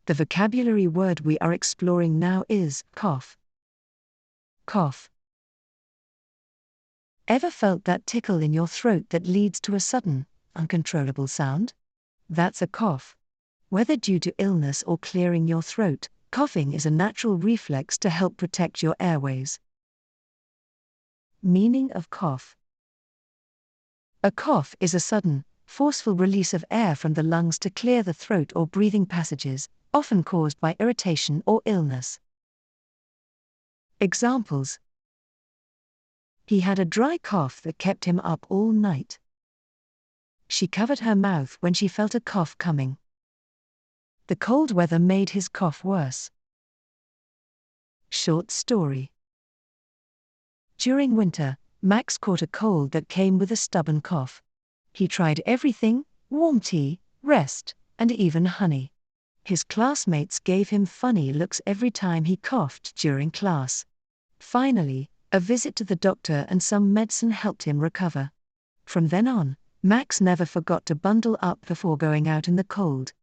The vocabulary word we are exploring now is cough. Cough. Ever felt that tickle in your throat that leads to a sudden, uncontrollable sound? That's a cough. Whether due to illness or clearing your throat, coughing is a natural reflex to help protect your airways. Meaning of cough. A cough is a sudden, forceful release of air from the lungs to clear the throat or breathing passages, often caused by irritation or illness. Examples: he had a dry cough that kept him up all night. She covered her mouth when she felt a cough coming. The cold weather made his cough worse. Short story. During winter, Max caught a cold that came with a stubborn cough. He tried everything: warm tea, rest, and even honey. His classmates gave him funny looks every time he coughed during class. Finally, a visit to the doctor and some medicine helped him recover. From then on, Max never forgot to bundle up before going out in the cold.